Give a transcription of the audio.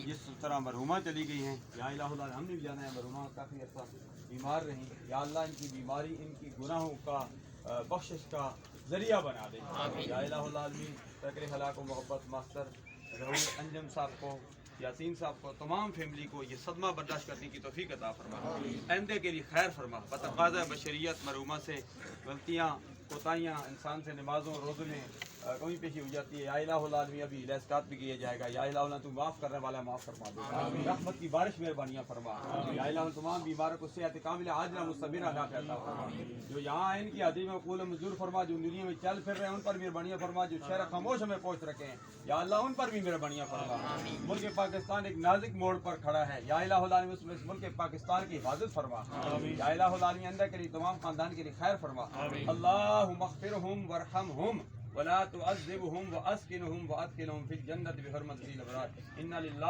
جس طرح مرحومہ چلی گئی ہیں یا الہ اللہ ہم نے بھی جانا ہے مرحومہ کافی عرصہ بیمار رہیں یا اللہ ان کی بیماری ان کی گناہوں کا بخشش کا ذریعہ بنا دے یا الہ العالمین فکر ہلاک و محبت ماسٹر رحول انجم صاحب کو یاسین صاحب کو تمام فیملی کو یہ صدمہ برداشت کرنے کی توفیق عطا فرما آئندے کے لیے خیر فرما بتقاضۂ بشریت مرحومہ سے غلطیاں کوتاہیاں انسان سے نمازوں روزوں میں کمی پیشی ہو جاتی ہے یا الہ العالمین ابھی الاسکات بھی کیا جائے گا یا الہ اللہ تو معاف کرنے والا معاف فرما دے رحمت کی بارش مہربانیاں فرما یا الہ تمام بیماروں کو صحت کامل عاجلہ مستمرہ عطا فرما جو یہاں ہیں ان کی عظیم مقبول منظور فرما جو دنیا میں چل پھر رہے ہیں ان پر مہربانیاں فرما جو شہر خاموش ہمیں پہنچ رکھے ہیں یا اللہ ان پر بھی مہربانیاں فرما ملک پاکستان ایک نازک موڑ پر کھڑا ہے یا الہ العالمین اس ملک پاکستان کی حفاظت فرما یا الہ العالمین اندر کے لیے تمام خاندان کے لیے خیر فرما اللہم اغفرہم وارحمہم ولا تعذبهم واسکنہم وادخلہم فی الجنۃ بحرمت الابرار ان للہ